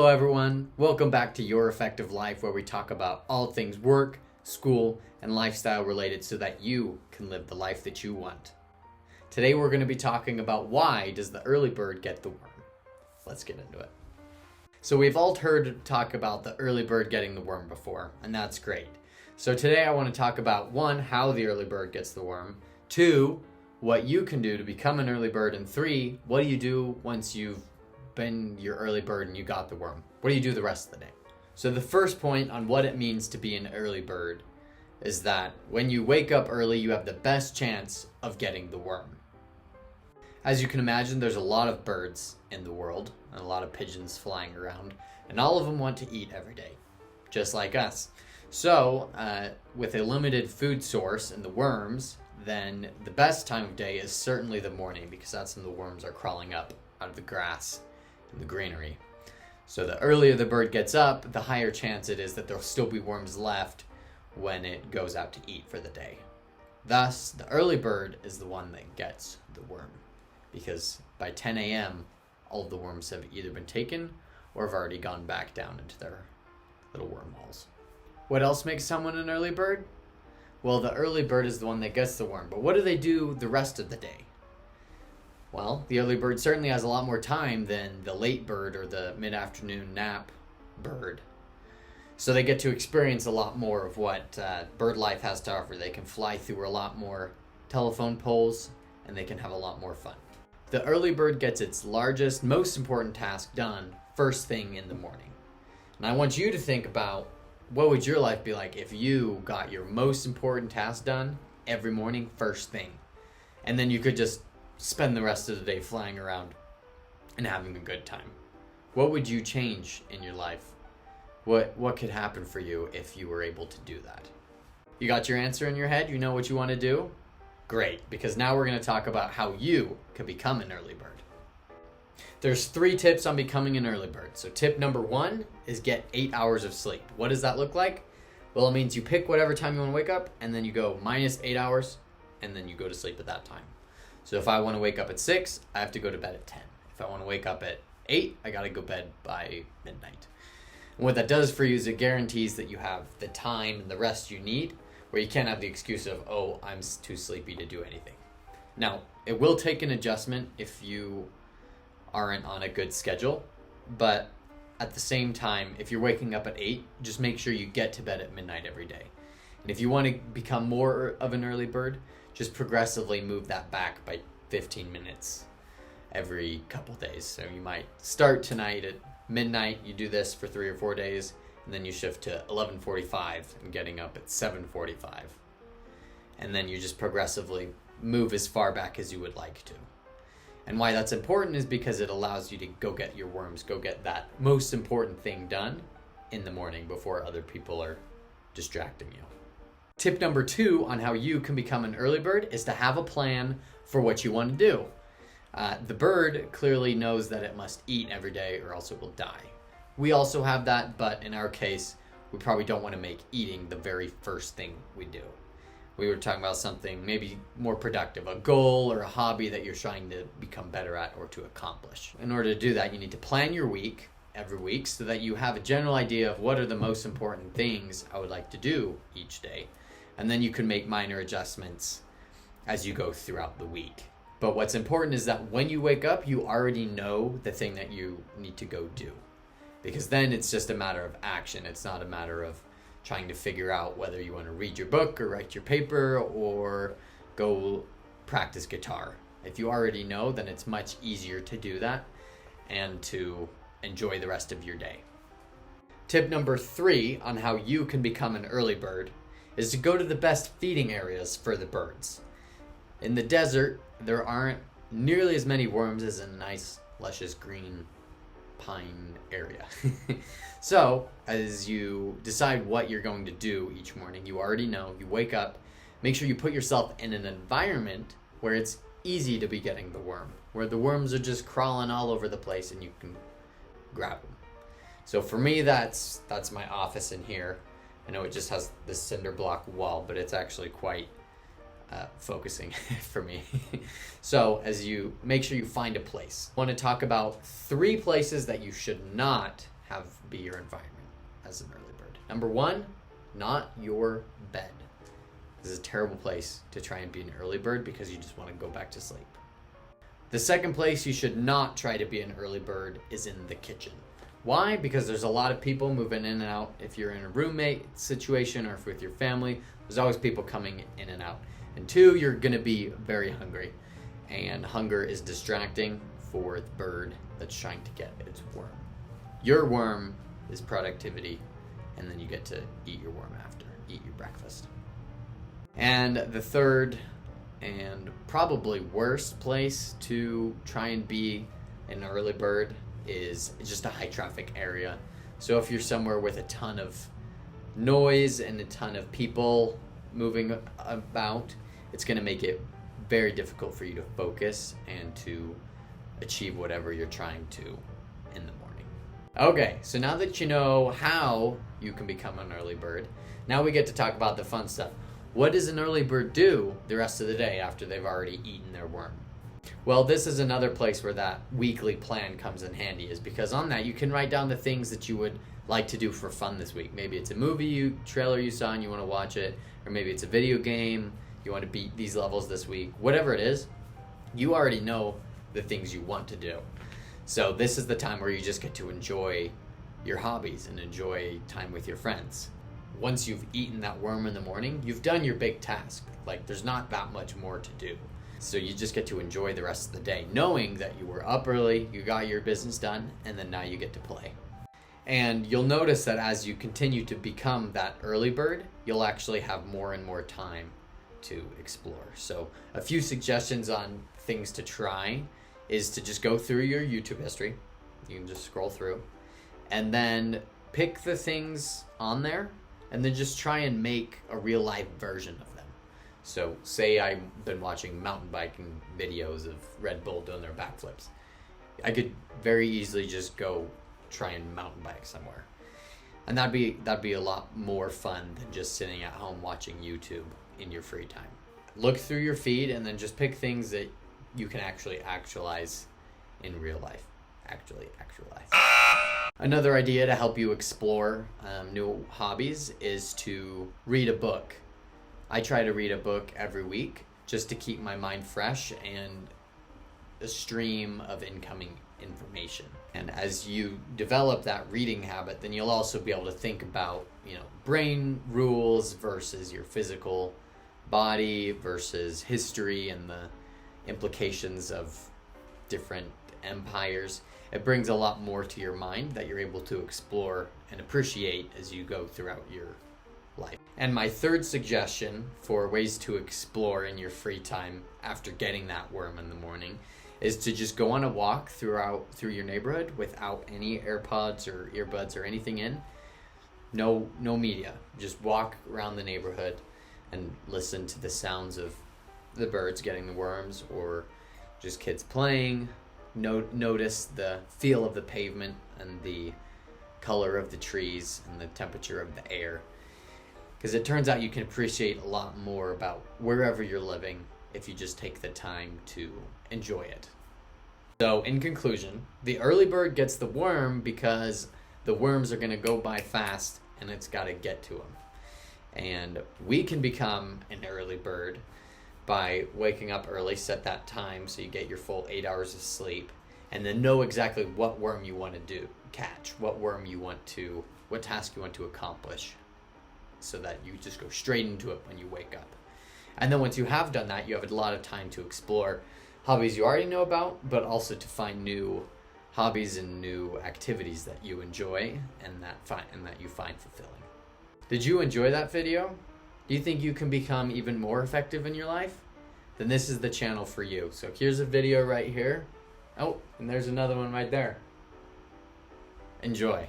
Hello everyone, welcome back to Your Effective Life, where we talk about all things work, school, and lifestyle related so that you can live the life that you want. Today we're going to be talking about why does the early bird get the worm. Let's get into it. So we've all heard talk about the early bird getting the worm before, and that's great. So today I want to talk about 1, how the early bird gets the worm, 2, what you can do to become an early bird, and 3, what do you do once you've been your early bird and you got the worm? What do you do the rest of the day? So the first point on what it means to be an early bird is that when you wake up early, you have the best chance of getting the worm. As you can imagine, there's a lot of birds in the world and a lot of pigeons flying around, and all of them want to eat every day, just like us. So with a limited food source in the worms, then the best time of day is certainly the morning, because that's when the worms are crawling up out of the grass and the greenery. So the earlier the bird gets up, the higher chance it is that there'll still be worms left when it goes out to eat for the day. Thus, the early bird is the one that gets the worm, because by 10 a.m., all of the worms have either been taken or have already gone back down into their little wormholes. What else makes someone an early bird? Well, the early bird is the one that gets the worm, but what do they do the rest of the day? Well, the early bird certainly has a lot more time than the late bird or the mid-afternoon nap bird. So they get to experience a lot more of what bird life has to offer. They can fly through a lot more telephone poles, and they can have a lot more fun. The early bird gets its largest, most important task done first thing in the morning. And I want you to think about, what would your life be like if you got your most important task done every morning first thing? And then you could just spend the rest of the day flying around and having a good time. What would you change in your life? What could happen for you if you were able to do that? You got your answer in your head? You know what you want to do? Great, because now we're going to talk about how you can become an early bird. There's 3 tips on becoming an early bird. So tip number 1 is get 8 hours of sleep. What does that look like? Well, it means you pick whatever time you want to wake up, and then you go minus 8 hours, and then you go to sleep at that time. So if I want to wake up at 6, I have to go to bed at 10. If I want to wake up at 8, I got to go to bed by midnight. And what that does for you is it guarantees that you have the time and the rest you need, where you can't have the excuse of, oh, I'm too sleepy to do anything. Now, it will take an adjustment if you aren't on a good schedule, but at the same time, if you're waking up at 8, just make sure you get to bed at midnight every day. And if you want to become more of an early bird, just progressively move that back by 15 minutes every couple days. So you might start tonight at midnight, you do this for 3 or 4 days, and then you shift to 11:45 and getting up at 7:45. And then you just progressively move as far back as you would like to. And why that's important is because it allows you to go get your worms, go get that most important thing done in the morning before other people are distracting you. Tip number 2 on how you can become an early bird is to have a plan for what you want to do. The bird clearly knows that it must eat every day or else it will die. We also have that, but in our case, we probably don't want to make eating the very first thing we do. We were talking about something maybe more productive, a goal or a hobby that you're trying to become better at or to accomplish. In order to do that, you need to plan your week every week so that you have a general idea of what are the most important things I would like to do each day. And then you can make minor adjustments as you go throughout the week. But what's important is that when you wake up, you already know the thing that you need to go do. Because then it's just a matter of action. It's not a matter of trying to figure out whether you want to read your book or write your paper or go practice guitar. If you already know, then it's much easier to do that and to enjoy the rest of your day. Tip number 3 on how you can become an early bird is to go to the best feeding areas for the birds. In the desert, there aren't nearly as many worms as in a nice, luscious green pine area. So, as you decide what you're going to do each morning, you already know, you wake up, make sure you put yourself in an environment where it's easy to be getting the worm, where the worms are just crawling all over the place and you can grab them. So for me, that's my office in here. I know it just has this cinder block wall, but it's actually quite focusing for me. So as you make sure you find a place, I want to talk about 3 places that you should not be your environment as an early bird. Number one, not your bed. This is a terrible place to try and be an early bird because you just want to go back to sleep. The second place you should not try to be an early bird is in the kitchen. Why? Because there's a lot of people moving in and out. If you're in a roommate situation or if with your family, there's always people coming in and out. And two, you're going to be very hungry. And hunger is distracting for the bird that's trying to get its worm. Your worm is productivity, and then you get to eat your worm after, eat your breakfast. And the third and probably worst place to try and be an early bird is just a high traffic area. So if you're somewhere with a ton of noise and a ton of people moving about, it's going to make it very difficult for you to focus and to achieve whatever you're trying to in the morning. Okay, so now that you know how you can become an early bird, now we get to talk about the fun stuff. What does an early bird do the rest of the day after they've already eaten their worm? Well, this is another place where that weekly plan comes in handy, is because on that you can write down the things that you would like to do for fun this week. Maybe it's a movie trailer you saw and you want to watch it, or maybe it's a video game, you want to beat these levels this week. Whatever it is, you already know the things you want to do. So this is the time where you just get to enjoy your hobbies and enjoy time with your friends. Once you've eaten that worm in the morning, you've done your big task. Like, there's not that much more to do. So you just get to enjoy the rest of the day, knowing that you were up early, you got your business done, and then now you get to play. And you'll notice that as you continue to become that early bird, you'll actually have more and more time to explore. So a few suggestions on things to try is to just go through your YouTube history. You can just scroll through and then pick the things on there and then just try and make a real life version of them. So say I've been watching mountain biking videos of Red Bull doing their backflips. I could very easily just go try and mountain bike somewhere. And that'd be a lot more fun than just sitting at home watching YouTube in your free time. Look through your feed and then just pick things that you can actually actualize in real life. Actualize. Another idea to help you explore new hobbies is to read a book. I try to read a book every week just to keep my mind fresh and a stream of incoming information. And as you develop that reading habit, then you'll also be able to think about, brain rules versus your physical body versus history and the implications of different empires. It brings a lot more to your mind that you're able to explore and appreciate as you go throughout your life. And my third suggestion for ways to explore in your free time after getting that worm in the morning is to just go on a walk through your neighborhood without any AirPods or earbuds or anything in. No media. Just walk around the neighborhood and listen to the sounds of the birds getting the worms or just kids playing. Notice the feel of the pavement and the color of the trees and the temperature of the air. Because it turns out you can appreciate a lot more about wherever you're living if you just take the time to enjoy it. So in conclusion, the early bird gets the worm because the worms are going to go by fast and it's got to get to them. And we can become an early bird by waking up early, set that time so you get your full 8 hours of sleep, and then know exactly what worm you want to catch, what task you want to accomplish, so that you just go straight into it when you wake up. And then once you have done that, you have a lot of time to explore hobbies you already know about, but also to find new hobbies and new activities that you enjoy and that you find fulfilling. Did you enjoy that video? Do you think you can become even more effective in your life? Then this is the channel for you. So here's a video right here. Oh, and there's another one right there. Enjoy.